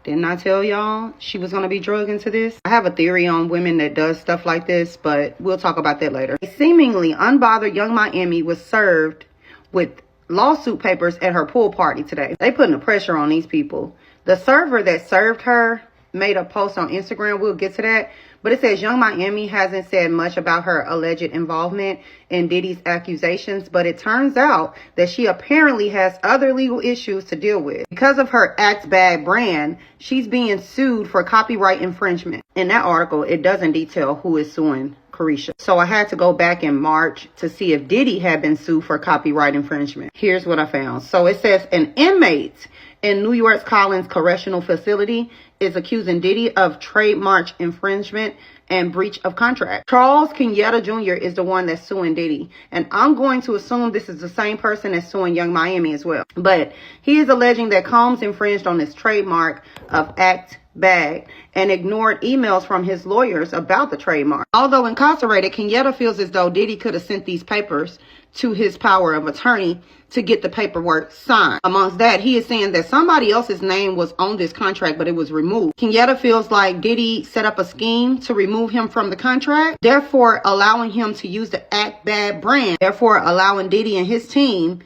Didn't I tell y'all she was going to be drugged into this? I have a theory on women that does stuff like this, but we'll talk about that later. A seemingly unbothered young Miami was served with lawsuit papers at her pool party today. They putting the pressure on these people. The server that served her made a post on Instagram. We'll get to that. But it says young Miami hasn't said much about her alleged involvement in Diddy's accusations, but it turns out that she apparently has other legal issues to deal with. Because of her Act Bad brand, she's being sued for copyright infringement. In that article, it doesn't detail who is suing Caresha. So I had to go back in March to see if Diddy had been sued for copyright infringement. Here's what I found. So it says an inmate in New York's Collins Correctional Facility is accusing Diddy of trademark infringement and breach of contract. Charles Kenyatta Jr. is the one that's suing Diddy. And I'm going to assume this is the same person that's suing young Miami as well. But he is alleging that Combs infringed on his trademark of Act Bag and ignored emails from his lawyers about the trademark. Although incarcerated, Kenyatta feels as though Diddy could have sent these papers to his power of attorney to get the paperwork signed. Amongst that, he is saying that somebody else's name was on this contract, but it was removed. Kenyatta feels like Diddy set up a scheme to remove him from the contract, therefore allowing him to use the Act Bad brand, therefore allowing Diddy and his team,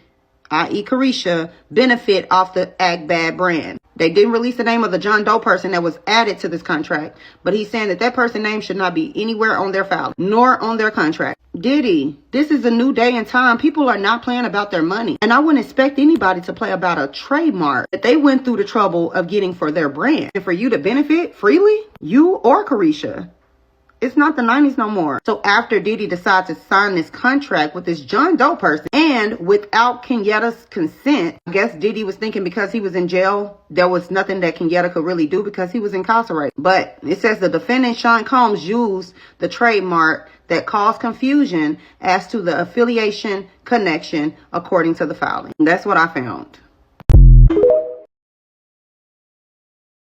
i.e. Caresha, benefit off the Act Bad brand. They didn't release the name of the John Doe person that was added to this contract, but he's saying that that person's name should not be anywhere on their file, nor on their contract. Diddy, this is a new day and time. People are not playing about their money. And I wouldn't expect anybody to play about a trademark that they went through the trouble of getting for their brand. And for you to benefit freely, you or Caresha. It's not the 90s no more. So after Diddy decides to sign this contract with this John Doe person and without Kenyatta's consent, I guess Diddy was thinking because he was in jail, there was nothing that Kenyatta could really do because he was incarcerated. But it says the defendant, Sean Combs, used the trademark that caused confusion as to the affiliation connection according to the filing. That's what I found.